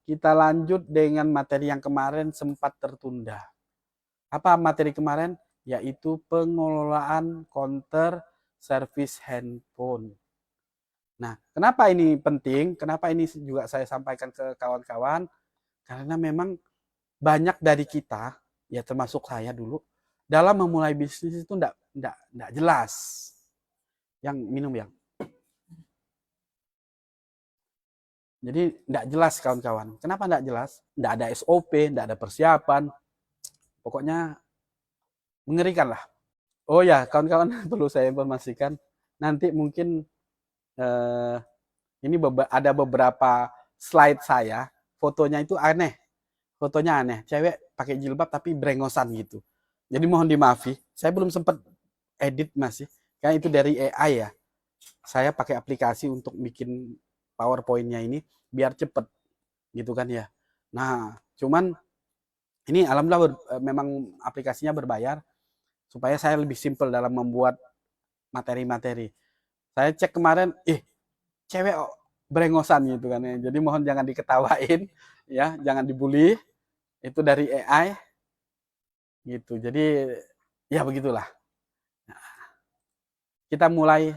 kita lanjut dengan materi yang kemarin sempat tertunda. Apa materi kemarin? Yaitu pengelolaan counter service handphone. Nah, kenapa ini penting? Kenapa ini juga saya sampaikan ke kawan-kawan? Karena memang banyak dari kita, ya termasuk saya dulu, dalam memulai bisnis itu enggak jelas. Yang minum yang. Jadi enggak jelas kawan-kawan. Kenapa enggak jelas? Enggak ada SOP, enggak ada persiapan. Pokoknya mengerikan lah. Oh ya, kawan-kawan perlu saya informasikan. Nanti mungkin ini ada beberapa slide saya. Fotonya itu aneh. Fotonya aneh. Cewek pakai jilbab tapi brengosan gitu. Jadi mohon dimaafi. Saya belum sempat edit masih. Karena itu dari AI ya. Saya pakai aplikasi untuk bikin PowerPoint-nya ini biar cepet gitu kan ya. Nah, cuman ini alhamdulillah memang aplikasinya berbayar supaya saya lebih simpel dalam membuat materi-materi. Saya cek kemarin, cewek brengosan gitu kan ya. Jadi mohon jangan diketawain ya, jangan dibully. Itu dari AI gitu. Jadi ya begitulah. Kita mulai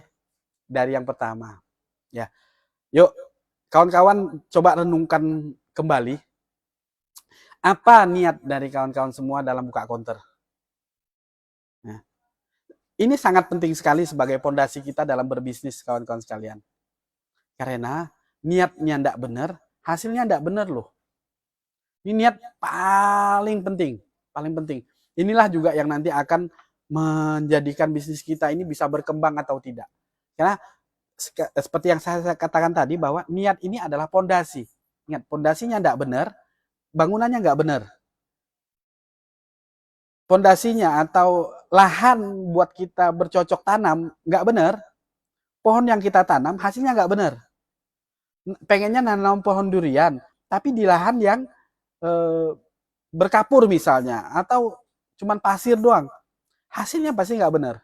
dari yang pertama. Ya. Yuk, kawan-kawan coba renungkan kembali. Apa niat dari kawan-kawan semua dalam buka counter? Nah, ini sangat penting sekali sebagai pondasi kita dalam berbisnis, kawan-kawan sekalian. Karena niatnya tidak benar, hasilnya tidak benar loh. Ini niat paling penting, paling penting. Inilah juga yang nanti akan menjadikan bisnis kita ini bisa berkembang atau tidak. Karena seperti yang saya katakan tadi bahwa niat ini adalah pondasi. Ingat, pondasinya tidak benar, bangunannya nggak benar. Pondasinya atau lahan buat kita bercocok tanam nggak benar, pohon yang kita tanam hasilnya nggak benar. Pengennya nanam pohon durian, tapi di lahan yang berkapur misalnya, atau cuman pasir doang, hasilnya pasti nggak benar.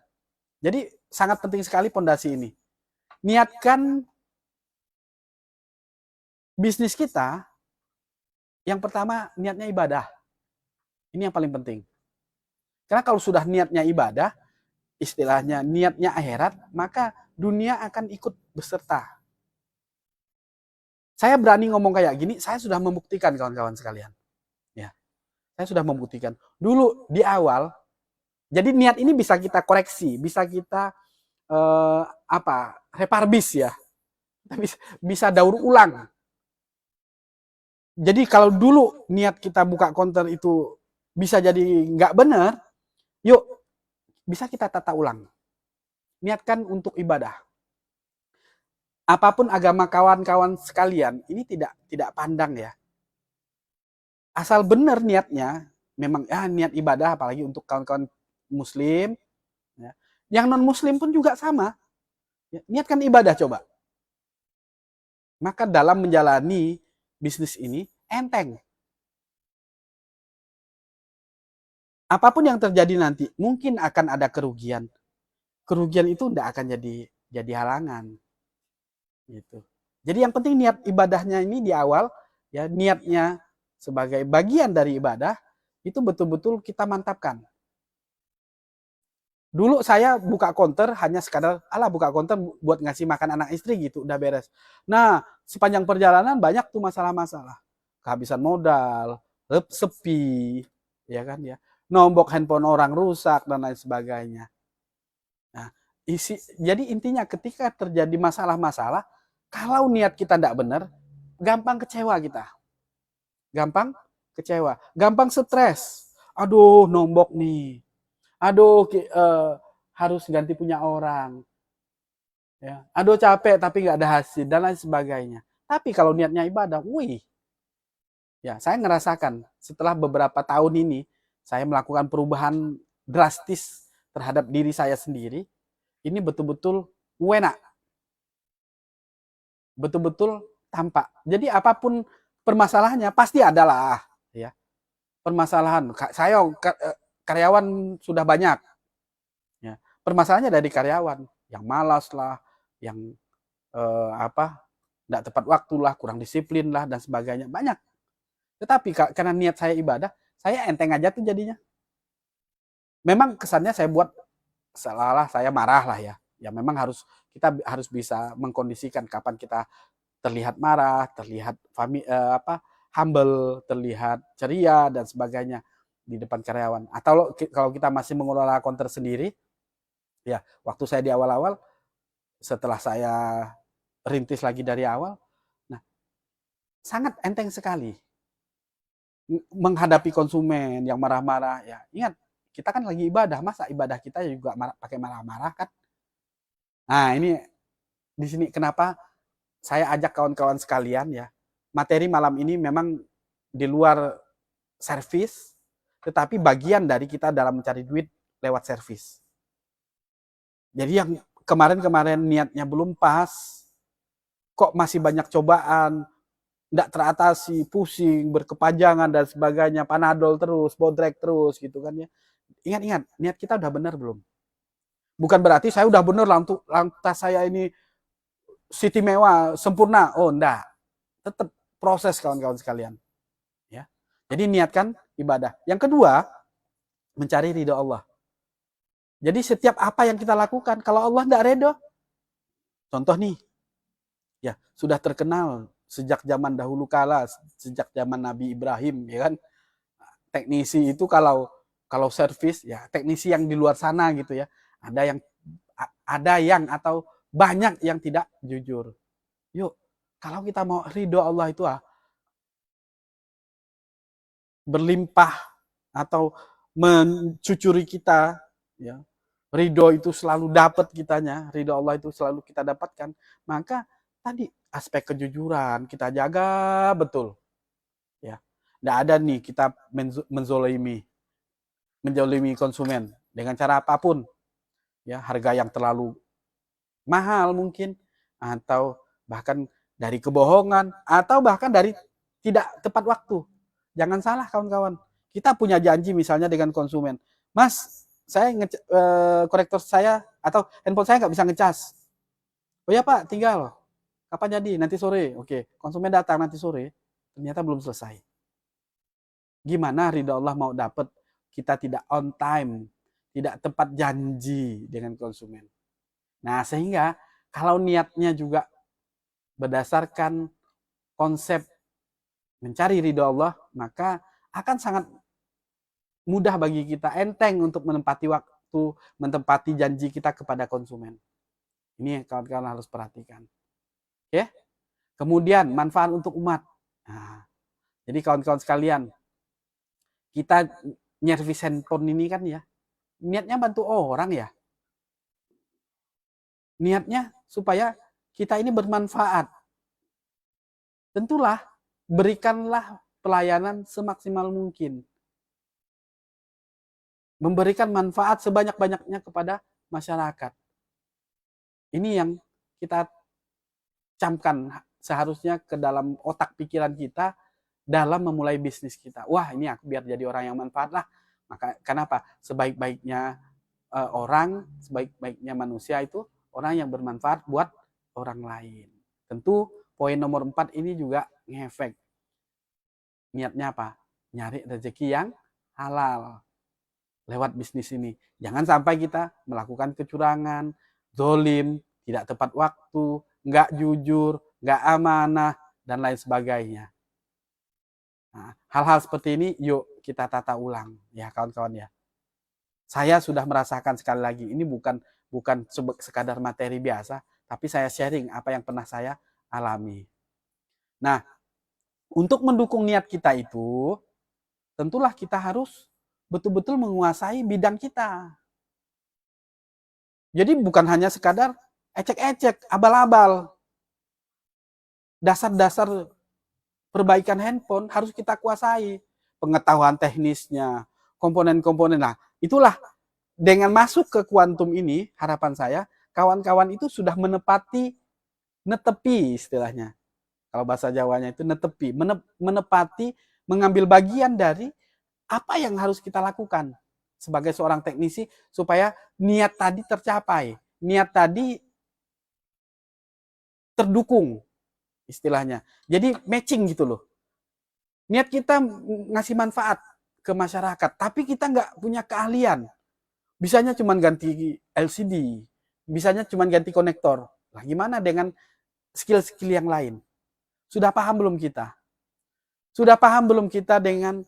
Jadi sangat penting sekali pondasi ini. Niatkan bisnis kita, yang pertama niatnya ibadah. Ini yang paling penting. Karena kalau sudah niatnya ibadah, istilahnya niatnya akhirat, maka dunia akan ikut beserta. Saya berani ngomong kayak gini, saya sudah membuktikan kawan-kawan sekalian. Ya, saya sudah membuktikan. Dulu di awal, jadi niat ini bisa kita koreksi, bisa kita reparbis ya, bisa daur ulang. Jadi kalau dulu niat kita buka counter itu bisa jadi nggak benar, yuk bisa kita tata ulang. Niatkan untuk ibadah. Apapun agama kawan-kawan sekalian, ini tidak pandang ya. Asal benar niatnya, memang niat ibadah, apalagi untuk kawan-kawan muslim, ya. Yang non muslim pun juga sama. Ya, niatkan ibadah coba. Maka dalam menjalani bisnis ini enteng. Apapun yang terjadi nanti, mungkin akan ada kerugian. Kerugian itu tidak akan jadi halangan. Gitu. Jadi yang penting niat ibadahnya ini di awal, ya niatnya sebagai bagian dari ibadah itu betul-betul kita mantapkan. Dulu saya buka counter hanya sekadar buka counter buat ngasih makan anak istri gitu, udah beres. Nah, sepanjang perjalanan banyak tuh masalah-masalah. Kehabisan modal, sepi, ya kan ya. Nombok handphone orang rusak dan lain sebagainya. Nah, jadi intinya ketika terjadi masalah-masalah, kalau niat kita tidak benar, gampang kecewa kita. Gampang kecewa. Gampang stres. Aduh, nombok nih. Aduh, harus ganti punya orang. Ya. Aduh, capek tapi nggak ada hasil dan lain sebagainya. Tapi kalau niatnya ibadah, ya saya ngerasakan setelah beberapa tahun ini, saya melakukan perubahan drastis terhadap diri saya sendiri. Ini betul-betul enak. Betul-betul tampak. Jadi apapun permasalahannya pasti adalah ya. Permasalahan saya karyawan sudah banyak. Ya. Permasalahannya dari karyawan yang malas lah, yang enggak tepat waktu lah, kurang disiplin lah dan sebagainya. Banyak. Tetapi karena niat saya ibadah, saya enteng aja tuh jadinya. Memang kesannya saya buat seolah-olah saya marah lah ya. Ya memang kita harus bisa mengkondisikan kapan kita terlihat marah, terlihat humble, terlihat ceria dan sebagainya di depan karyawan. Atau kalau kita masih mengelola counter sendiri, ya waktu saya di awal-awal, setelah saya rintis lagi dari awal, nah sangat enteng sekali menghadapi konsumen yang marah-marah. Ya ingat, kita kan lagi ibadah, masa ibadah kita juga pakai marah-marah kan? Nah ini di sini kenapa saya ajak kawan-kawan sekalian ya. Materi malam ini memang di luar servis, tetapi bagian dari kita dalam mencari duit lewat servis. Jadi yang kemarin-kemarin niatnya belum pas, kok masih banyak cobaan, tidak teratasi, pusing, berkepanjangan dan sebagainya, panadol terus, bodrek terus gitu kan ya. Ingat-ingat, niat kita udah benar belum? Bukan berarti saya udah benar lantas saya ini city mewah, sempurna. Oh, enggak. Tetap proses kawan-kawan sekalian. Ya. Jadi niatkan ibadah. Yang kedua, mencari ridho Allah. Jadi setiap apa yang kita lakukan, kalau Allah enggak ridho, contoh nih, ya sudah terkenal sejak zaman dahulu kala, sejak zaman Nabi Ibrahim, ya kan, teknisi itu kalau servis, ya teknisi yang di luar sana gitu ya, ada yang atau banyak yang tidak jujur. Yuk, kalau kita mau ridho Allah itu berlimpah atau mencucuri kita, ya ridho itu selalu dapat kitanya, ridho Allah itu selalu kita dapatkan, maka tadi aspek kejujuran kita jaga betul, ya. Nggak ada nih kita menzolimi konsumen dengan cara apapun, ya harga yang terlalu mahal mungkin, atau bahkan dari kebohongan, atau bahkan dari tidak tepat waktu. Jangan salah kawan-kawan, kita punya janji misalnya dengan konsumen, Mas, saya korektor saya atau handphone saya nggak bisa ngecas. Oh ya Pak, tinggal. Kapan jadi? Nanti sore. Oke, konsumen datang nanti sore, ternyata belum selesai. Gimana ridho Allah mau dapat? Kita tidak on time, tidak tepat janji dengan konsumen. Nah, sehingga kalau niatnya juga berdasarkan konsep mencari ridho Allah, maka akan sangat mudah bagi kita, enteng untuk menempati waktu, menempati janji kita kepada konsumen. Ini yang kawan-kawan harus perhatikan. Oke? Kemudian manfaat untuk umat. Nah, jadi kawan-kawan sekalian, kita nyervis handphone ini kan ya, niatnya bantu orang ya. Niatnya supaya kita ini bermanfaat. Tentulah berikanlah pelayanan semaksimal mungkin. Memberikan manfaat sebanyak-banyaknya kepada masyarakat. Ini yang kita camkan seharusnya ke dalam otak pikiran kita dalam memulai bisnis kita. Wah, ini aku biar jadi orang yang manfaat lah. Maka kenapa? Sebaik-baiknya orang, sebaik-baiknya manusia itu orang yang bermanfaat buat orang lain. Tentu poin nomor 4 ini juga ngefek. Niatnya apa? Nyari rezeki yang halal lewat bisnis ini. Jangan sampai kita melakukan kecurangan, zolim, tidak tepat waktu, nggak jujur, nggak amanah, dan lain sebagainya. Nah, hal-hal seperti ini yuk kita tata ulang ya kawan-kawan ya. Saya sudah merasakan sekali lagi, ini bukan sekadar materi biasa, tapi saya sharing apa yang pernah saya alami. Nah, untuk mendukung niat kita itu, tentulah kita harus betul-betul menguasai bidang kita. Jadi bukan hanya sekadar ecek-ecek, abal-abal. Dasar-dasar perbaikan handphone harus kita kuasai. Pengetahuan teknisnya, komponen-komponen. Nah, itulah dengan masuk ke kuantum ini, harapan saya, kawan-kawan itu sudah netepi istilahnya. Kalau bahasa Jawanya itu netepi, menepati, mengambil bagian dari apa yang harus kita lakukan sebagai seorang teknisi supaya niat tadi tercapai, niat tadi terdukung istilahnya. Jadi matching gitu loh. Niat kita ngasih manfaat ke masyarakat, tapi kita nggak punya keahlian. Bisanya cuma ganti LCD, bisanya cuma ganti konektor. Lah gimana dengan skill-skill yang lain? Sudah paham belum kita? Sudah paham belum kita dengan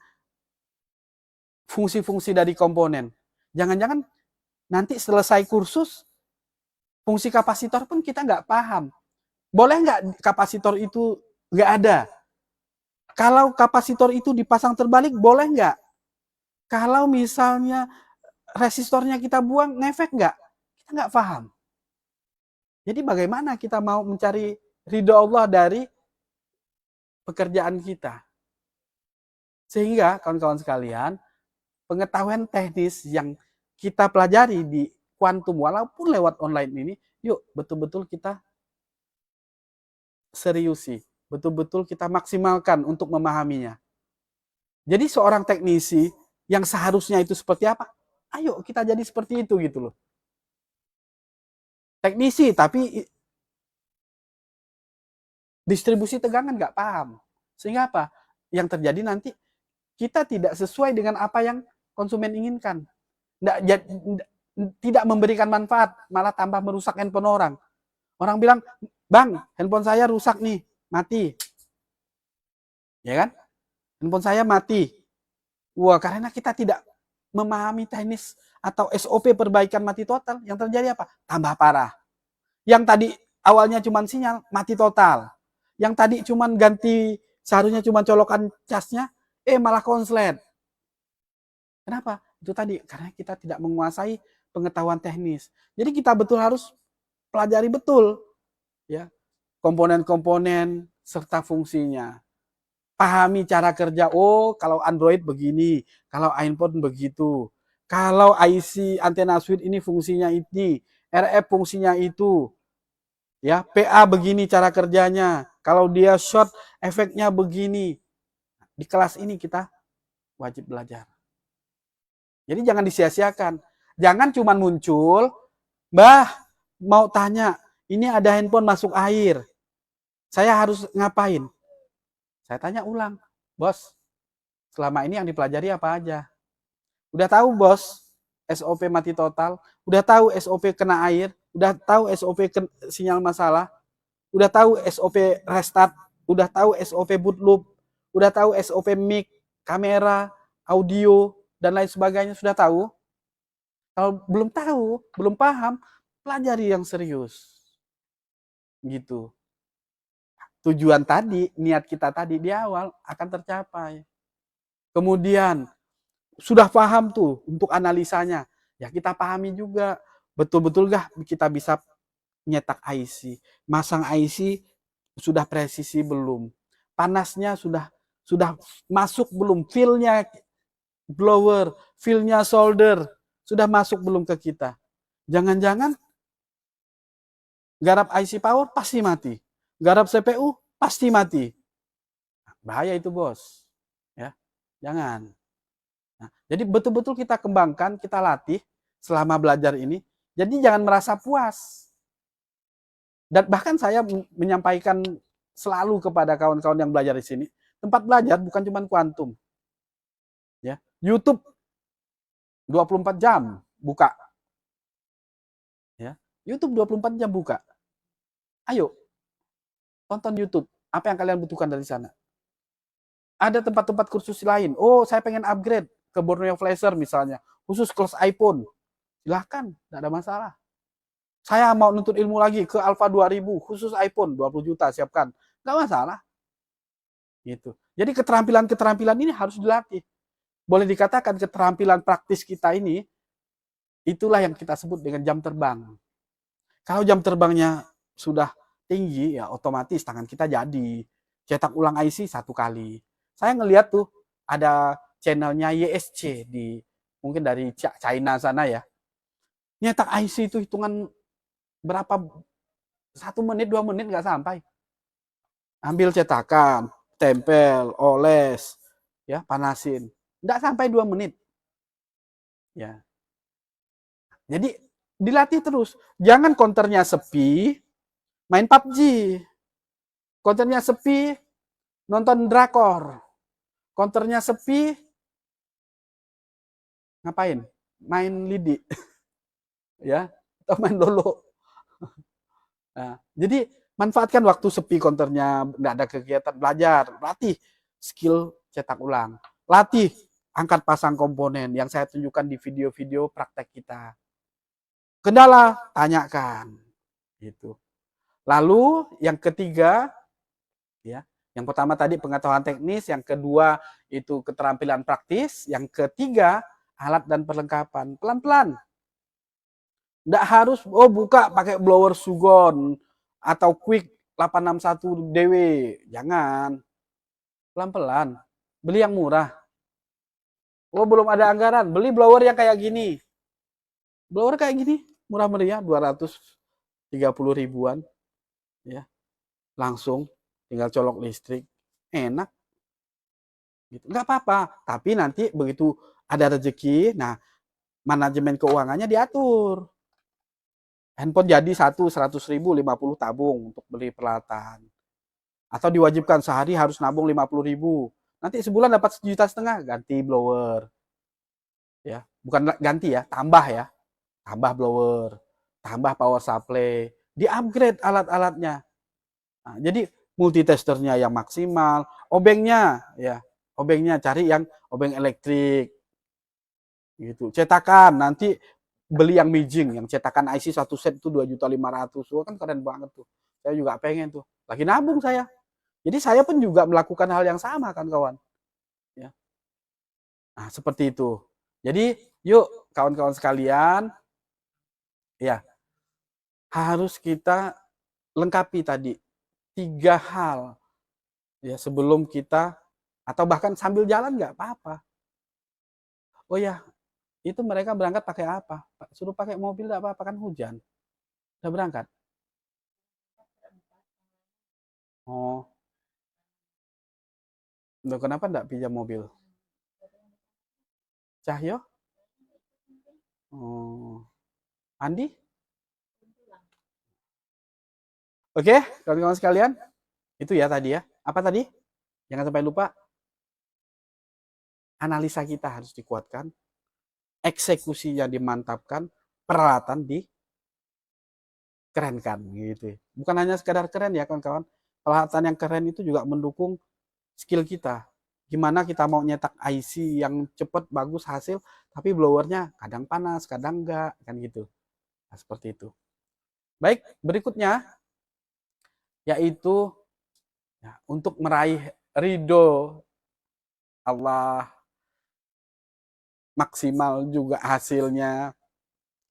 fungsi-fungsi dari komponen? Jangan-jangan nanti selesai kursus, fungsi kapasitor pun kita nggak paham. Boleh nggak kapasitor itu nggak ada? Kalau kapasitor itu dipasang terbalik, boleh nggak? Kalau misalnya resistornya kita buang, ngefek nggak? Kita nggak paham. Jadi bagaimana kita mau mencari ridho Allah dari pekerjaan kita? Sehingga kawan-kawan sekalian, pengetahuan teknis yang kita pelajari di kuantum walaupun lewat online ini, yuk betul-betul kita seriusi, betul-betul kita maksimalkan untuk memahaminya. Jadi seorang teknisi yang seharusnya itu seperti apa? Ayo kita jadi seperti itu gitu loh. Teknisi tapi distribusi tegangan nggak paham. Sehingga apa? Yang terjadi nanti kita tidak sesuai dengan apa yang konsumen inginkan. Tidak memberikan manfaat, malah tambah merusak handphone orang. Orang bilang, bang, handphone saya rusak nih, mati. Ya kan? Handphone saya mati. Wah, karena kita tidak memahami teknis atau SOP perbaikan mati total. Yang terjadi apa? Tambah parah. Yang tadi awalnya cuma sinyal, mati total. Yang tadi cuma ganti, seharusnya cuma colokan casnya, malah konslet. Kenapa? Itu tadi, karena kita tidak menguasai pengetahuan teknis. Jadi kita betul harus pelajari betul ya komponen-komponen serta fungsinya. Pahami cara kerja. Oh, kalau Android begini, kalau iPhone begitu. Kalau IC antena switch ini fungsinya ini, RF fungsinya itu. Ya, PA begini cara kerjanya. Kalau dia short, efeknya begini. Di kelas ini kita wajib belajar. Jadi jangan disia-siakan. Jangan cuma muncul, Mbah, mau tanya, ini ada handphone masuk air. Saya harus ngapain? Saya tanya ulang, bos, selama ini yang dipelajari apa aja? Udah tahu, bos, SOP mati total? Udah tahu SOP kena air? Udah tahu SOP sinyal masalah? Udah tahu SOP restart? Udah tahu SOP boot loop? Udah tahu SOP mic, kamera, audio, dan lain sebagainya? Sudah tahu? Kalau belum tahu, belum paham, pelajari yang serius. Gitu. Tujuan tadi, niat kita tadi di awal akan tercapai. Kemudian sudah paham tuh untuk analisanya. Ya kita pahami juga betul-betul gak kita bisa nyetak IC, masang IC sudah presisi belum, panasnya sudah masuk belum, feel-nya blower, feel-nya solder sudah masuk belum ke kita. Jangan-jangan garap IC power pasti mati, garap CPU pasti mati. Bahaya itu bos, ya jangan. Nah, jadi betul-betul kita kembangkan, kita latih selama belajar ini. Jadi jangan merasa puas. Dan bahkan saya menyampaikan selalu kepada kawan-kawan yang belajar di sini, tempat belajar bukan cuma kuantum. Ya, YouTube 24 jam buka. Ya, YouTube 24 jam buka. Ayo, tonton YouTube. Apa yang kalian butuhkan dari sana? Ada tempat-tempat kursus lain. Oh, saya pengen upgrade ke Borneo Flasher misalnya. Khusus kelas iPhone. Silahkan, tidak ada masalah. Saya mau nuntut ilmu lagi ke Alpha 2000, khusus iPhone 20 juta, siapkan. Nggak masalah. Gitu. Jadi keterampilan-keterampilan ini harus dilatih. Boleh dikatakan keterampilan praktis kita ini, itulah yang kita sebut dengan jam terbang. Kalau jam terbangnya sudah tinggi, ya otomatis tangan kita jadi. Cetak ulang IC 1 kali. Saya ngelihat tuh, ada channelnya YSC, mungkin dari China sana ya. Nyetak IC itu hitungan berapa, 1 menit 2 menit nggak sampai. Ambil cetakan, tempel, oles, ya panasin, nggak sampai 2 menit. Ya, jadi dilatih terus. Jangan konternya sepi, main PUBG. Konternya sepi, nonton drakor. Konternya sepi, ngapain? Main lidi, ya, atau main lolo. Nah, jadi manfaatkan waktu sepi konternya, nggak ada kegiatan, belajar, latih skill cetak ulang, latih angkat pasang komponen yang saya tunjukkan di video-video praktek kita. Kendala, tanyakan, gitu. Lalu yang ketiga, ya, yang pertama tadi pengetahuan teknis, yang kedua itu keterampilan praktis, yang ketiga alat dan perlengkapan. Pelan-pelan, nggak harus buka pakai blower Sugon atau Quick 861 DW, jangan. Pelan-pelan, beli yang murah. Belum ada anggaran, beli blower yang kayak gini. Blower kayak gini, murah meriah, 230 ribuan, ya, langsung tinggal colok listrik, enak, gitu. Nggak apa-apa, tapi nanti begitu ada rezeki, nah manajemen keuangannya diatur. Handphone jadi 100 ribu, 50 tabung untuk beli peralatan. Atau diwajibkan sehari harus nabung 50 ribu. Nanti sebulan dapat 1,5 juta, ganti blower. Ya, bukan ganti ya, tambah ya. Tambah blower, tambah power supply, di-upgrade alat-alatnya. Nah, jadi multitesternya yang maksimal, obengnya ya, obengnya cari yang obeng elektrik gitu. Cetakan nanti beli yang Mijing, yang cetakan IC satu set itu 2,5 juta. Wah, kan keren banget tuh. Saya juga pengen tuh. Lagi nabung saya. Jadi saya pun juga melakukan hal yang sama kan kawan. Ya. Nah, seperti itu. Jadi yuk kawan-kawan sekalian, ya harus kita lengkapi tadi 3 hal ya sebelum kita atau bahkan sambil jalan nggak apa-apa. Oh ya, itu mereka berangkat pakai apa? Suruh pakai mobil nggak apa-apa, kan hujan. Udah berangkat. Oh, loh, kenapa nggak pinjam mobil? Cahyo? Oh, Andi? Oke, kawan-kawan sekalian, itu ya tadi ya. Apa tadi? Jangan sampai lupa, analisa kita harus dikuatkan, eksekusinya dimantapkan, peralatan dikerenkan gitu. Bukan hanya sekadar keren ya kawan-kawan. Peralatan yang keren itu juga mendukung skill kita. Gimana kita mau nyetak IC yang cepet, bagus, hasil, tapi blowernya kadang panas, kadang enggak, kan gitu. Nah, seperti itu. Baik, berikutnya yaitu ya, untuk meraih ridho Allah, maksimal juga hasilnya.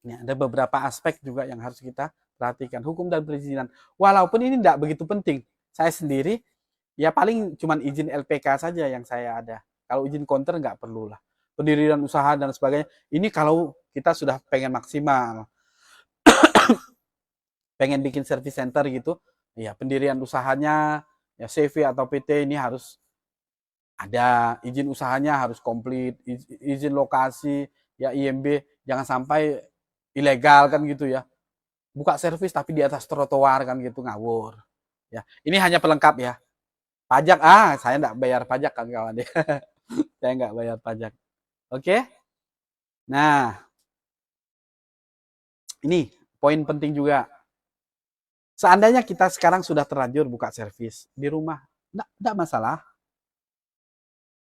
Ini ada beberapa aspek juga yang harus kita perhatikan. Hukum dan perizinan. Walaupun ini tidak begitu penting. Saya sendiri ya paling cuman izin LPK saja yang saya ada. Kalau izin konter nggak perlu lah. Pendirian usaha dan sebagainya. Ini kalau kita sudah pengen maksimal, pengen bikin service center gitu, ya pendirian usahanya, ya CV atau PT ini harus ada, izin usahanya harus komplit, izin lokasi, ya IMB, jangan sampai ilegal kan gitu ya. Buka servis tapi di atas trotoar kan gitu, ngawur. Ya, ini hanya pelengkap ya. Pajak, saya nggak bayar pajak kan kawan ya. Saya nggak bayar pajak. Oke? Nah, ini poin penting juga. Seandainya kita sekarang sudah terlanjur buka servis di rumah, nggak masalah.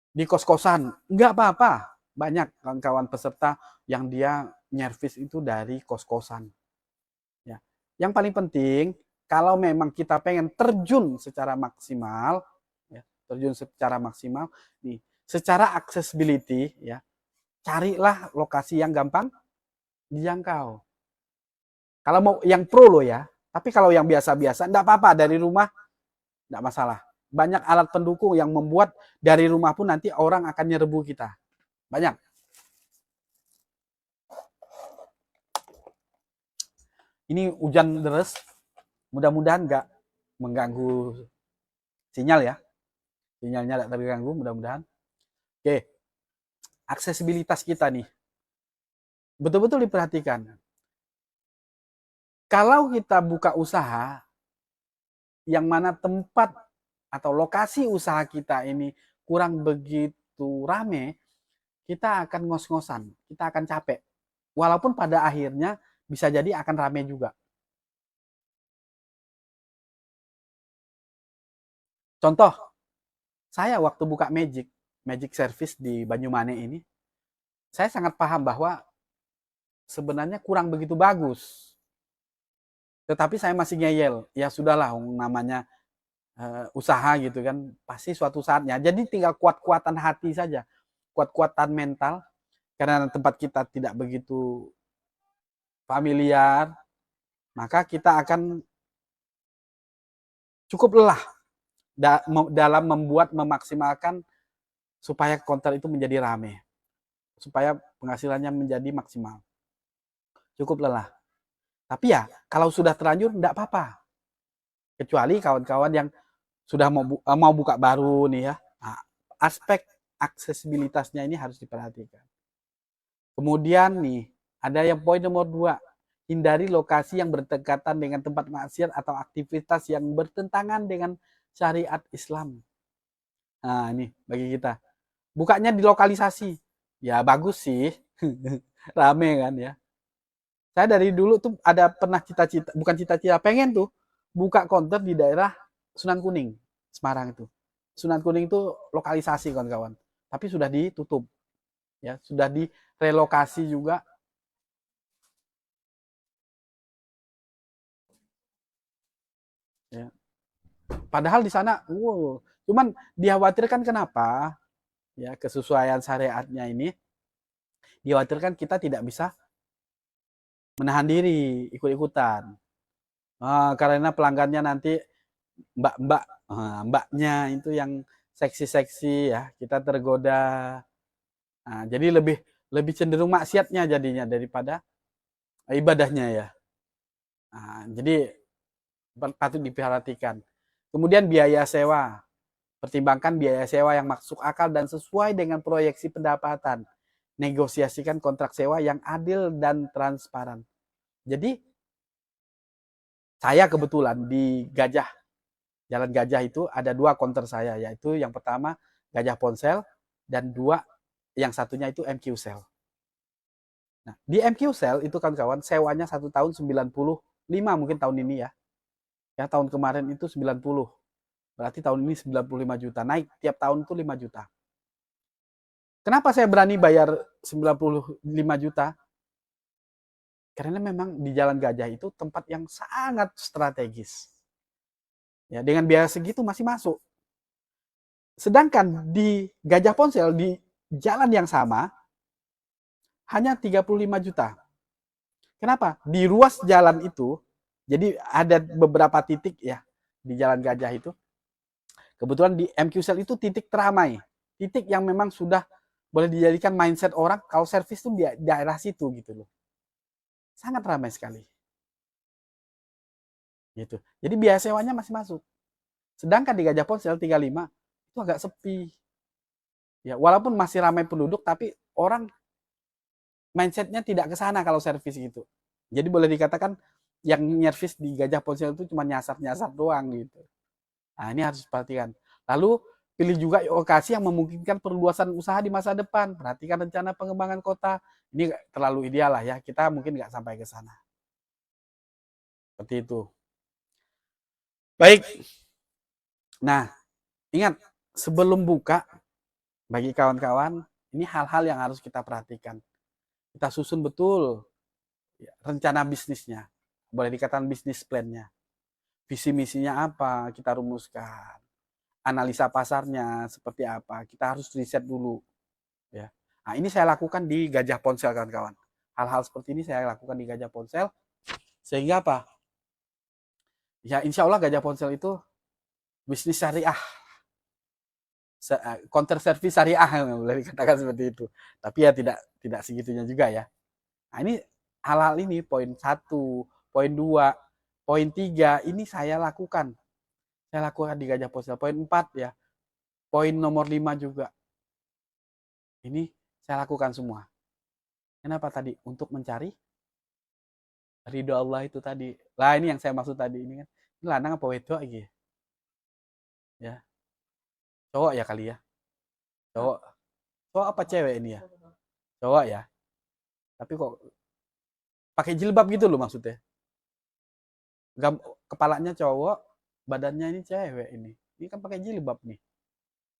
Di kos-kosan, nggak apa-apa. Banyak kawan-kawan peserta yang dia nyervis itu dari kos-kosan. Ya. Yang paling penting, kalau memang kita pengen terjun secara maksimal, ya, terjun secara maksimal, nih, secara accessibility, ya, carilah lokasi yang gampang dijangkau. Kalau mau yang pro loh ya, tapi kalau yang biasa-biasa, enggak apa-apa dari rumah, enggak masalah. Banyak alat pendukung yang membuat dari rumah pun nanti orang akan nyerbu kita. Banyak. Ini hujan deras, mudah-mudahan enggak mengganggu sinyal ya. Sinyalnya enggak terganggu, mudah-mudahan. Oke, aksesibilitas kita nih. Betul-betul diperhatikan. Kalau kita buka usaha, yang mana tempat atau lokasi usaha kita ini kurang begitu rame, kita akan ngos-ngosan, kita akan capek. Walaupun pada akhirnya bisa jadi akan rame juga. Contoh, saya waktu buka Magic Service di Banyumane ini, saya sangat paham bahwa sebenarnya kurang begitu bagus. Tetapi saya masih ngeyel. Ya sudahlah, namanya usaha gitu kan, pasti suatu saatnya. Jadi tinggal kuat-kuatan hati saja, kuat-kuatan mental. Karena tempat kita tidak begitu familiar, maka kita akan cukup lelah dalam memaksimalkan supaya konten itu menjadi rame, supaya penghasilannya menjadi maksimal. Cukup lelah. Tapi ya, kalau sudah terlanjur, enggak apa-apa. Kecuali kawan-kawan yang sudah mau buka baru nih ya. Nah, aspek aksesibilitasnya ini harus diperhatikan. Kemudian nih, ada yang poin nomor 2. Hindari lokasi yang berdekatan dengan tempat maksiat atau aktivitas yang bertentangan dengan syariat Islam. Nah, ini bagi kita. Bukanya di lokalisasi. Ya bagus sih. Rame kan ya. Saya dari dulu tuh ada pernah cita-cita, bukan cita-cita, pengen tuh buka konter di daerah Sunan Kuning, Semarang itu. Sunan Kuning itu lokalisasi kawan-kawan. Tapi sudah ditutup. Ya, sudah direlokasi juga. Ya. Padahal di sana, cuman dikhawatirkan kenapa? Ya, kesesuaian syariatnya ini dikhawatirkan kita tidak bisa menahan diri, ikut-ikutan. Karena pelanggannya nanti mbak-mbak, mbaknya itu yang seksi-seksi ya, kita tergoda. Nah, jadi lebih lebih cenderung maksiatnya jadinya daripada ibadahnya ya. Nah, jadi patut diperhatikan. Kemudian biaya sewa. Pertimbangkan biaya sewa yang masuk akal dan sesuai dengan proyeksi pendapatan. Negosiasikan kontrak sewa yang adil dan transparan. Jadi saya kebetulan di Jalan Gajah itu ada 2 konter saya, yaitu yang pertama Gajah Ponsel dan yang satunya itu MQ Cell. Nah, di MQ Cell itu kawan-kawan sewanya 1 tahun 95 mungkin tahun ini ya. Ya tahun kemarin itu 90. Berarti tahun ini 95 juta. Naik tiap tahun itu 5 juta. Kenapa saya berani bayar 95 juta? Karena memang di Jalan Gajah itu tempat yang sangat strategis. Ya, dengan biaya segitu masih masuk. Sedangkan di Gajah Ponsel di jalan yang sama hanya 35 juta. Kenapa? Di ruas jalan itu, jadi ada beberapa titik ya di Jalan Gajah itu. Kebetulan di MQ Cell itu titik teramai. Titik yang memang sudah boleh dijadikan mindset orang kalau servis itu di daerah situ gitu loh. Sangat ramai sekali. Gitu. Jadi biaya sewanya masih masuk. Sedangkan di Gajah Ponsel 35 itu agak sepi. Ya, walaupun masih ramai penduduk tapi orang mindsetnya tidak ke sana kalau servis gitu. Jadi boleh dikatakan yang nyervis di Gajah Ponsel itu cuma nyasar-nyasar doang gitu. Nah, ini harus diperhatikan. Lalu pilih juga lokasi yang memungkinkan perluasan usaha di masa depan. Perhatikan rencana pengembangan kota. Ini terlalu ideal lah ya. Kita mungkin nggak sampai ke sana. Seperti itu. Baik. Nah, ingat sebelum buka bagi kawan-kawan, ini hal-hal yang harus kita perhatikan. Kita susun betul rencana bisnisnya. Boleh dikatakan bisnis plan-nya. Visi misinya apa, kita rumuskan. Analisa pasarnya seperti apa, kita harus riset dulu. Ya. Nah, ini saya lakukan di Gajah Ponsel kawan-kawan. Hal-hal seperti ini saya lakukan di Gajah Ponsel. Sehingga apa? Ya insya Allah Gajah Ponsel itu bisnis syariah. Counter service syariah boleh dikatakan seperti itu. Tapi ya tidak segitunya juga ya. Nah, ini hal-hal ini poin 1, poin 2, poin 3 ini saya lakukan. Saya lakukan di Gajah Ponsel. Poin 4 ya. Poin nomor 5 juga. Ini saya lakukan semua. Kenapa tadi? Untuk mencari ridho Allah itu tadi. Lah ini yang saya maksud tadi ini kan. Ini lanang apa wedok lagi? Ya. Cowok ya kali ya. Cowok, cowok apa cewek ini ya? Cowok ya. Tapi kok pakai jilbab gitu loh maksudnya. Kepalanya cowok, badannya ini cewek ini. Ini kan pakai jilbab nih.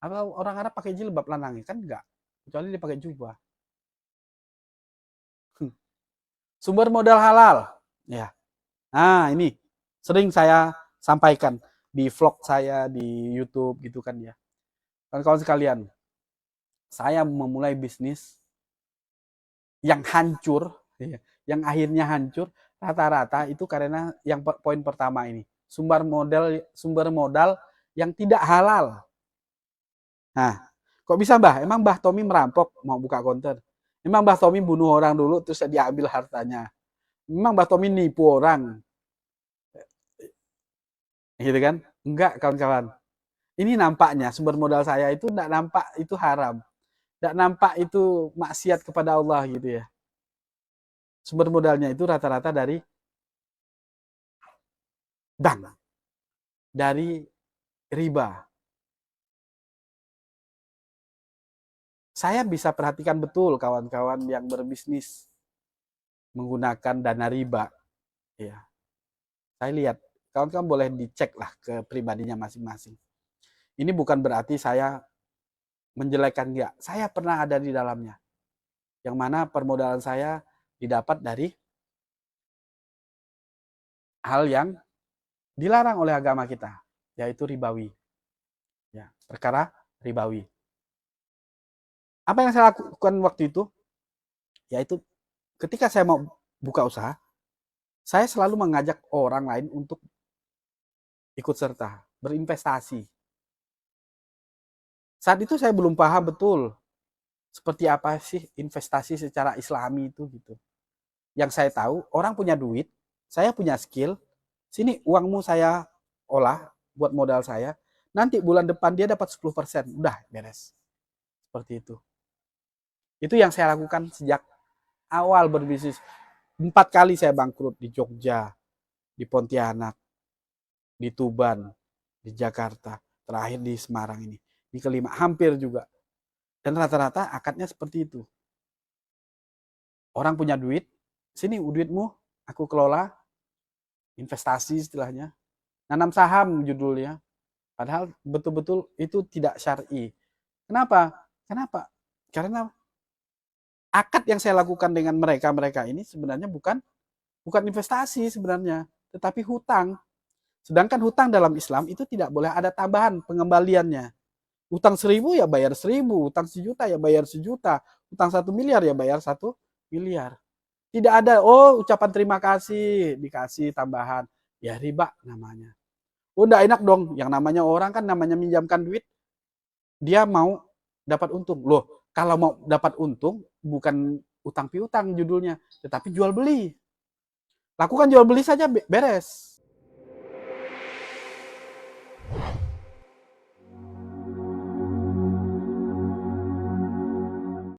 Apa orang Arab pakai jilbab lanangnya kan enggak. Kecuali dia pakai jubah. Sumber modal halal. Ya. Nah, ini sering saya sampaikan di vlog saya di YouTube gitu kan ya. Kawan-kawan sekalian, saya memulai bisnis yang hancur, ya, yang akhirnya hancur rata-rata itu karena yang poin pertama ini, sumber modal yang tidak halal. Nah, kok bisa Mbah? Emang Mbah Tommy merampok mau buka konter? Emang Mbah Tommy bunuh orang dulu terus diambil hartanya? Memang Mbah Tommy nipu orang? Gitu kan? Enggak, kawan-kawan. Ini nampaknya sumber modal saya itu enggak nampak itu haram. Enggak nampak itu maksiat kepada Allah gitu ya. Sumber modalnya itu rata-rata dari bank, dari riba. Saya bisa perhatikan betul kawan-kawan yang berbisnis menggunakan dana riba. Ya, saya lihat kawan-kawan boleh dicek lah ke pribadinya masing-masing. Ini bukan berarti saya menjelekkan dia. Saya pernah ada di dalamnya. Yang mana permodalan saya didapat dari hal yang dilarang oleh agama kita, yaitu ribawi. Ya, perkara ribawi. Apa yang saya lakukan waktu itu? Yaitu ketika saya mau buka usaha, saya selalu mengajak orang lain untuk ikut serta, berinvestasi. Saat itu saya belum paham betul seperti apa sih investasi secara islami itu gitu. Yang saya tahu, orang punya duit, saya punya skill, sini uangmu saya olah buat modal saya, nanti bulan depan dia dapat 10%, udah beres. Seperti itu. Itu yang saya lakukan sejak awal berbisnis. 4 kali saya bangkrut di Jogja, di Pontianak, di Tuban, di Jakarta, terakhir di Semarang ini. Di kelima, hampir juga. Dan rata-rata akadnya seperti itu. Orang punya duit, sini duitmu, aku kelola, investasi istilahnya. Nanam saham judulnya. Padahal betul-betul itu tidak syar'i. Kenapa? Kenapa? Karena akad yang saya lakukan dengan mereka ini sebenarnya bukan investasi sebenarnya, tetapi hutang. Sedangkan hutang dalam Islam itu tidak boleh ada tambahan pengembaliannya. Utang 1.000 ya bayar 1.000, utang 1 juta ya bayar 1 juta, utang 1 miliar ya bayar 1 miliar. Tidak ada, oh ucapan terima kasih, dikasih tambahan. Ya riba namanya. Oh enggak enak dong, yang namanya orang kan namanya minjamkan duit, dia mau dapat untung. Loh, kalau mau dapat untung, bukan utang piutang judulnya, tetapi jual beli. Lakukan jual beli saja beres.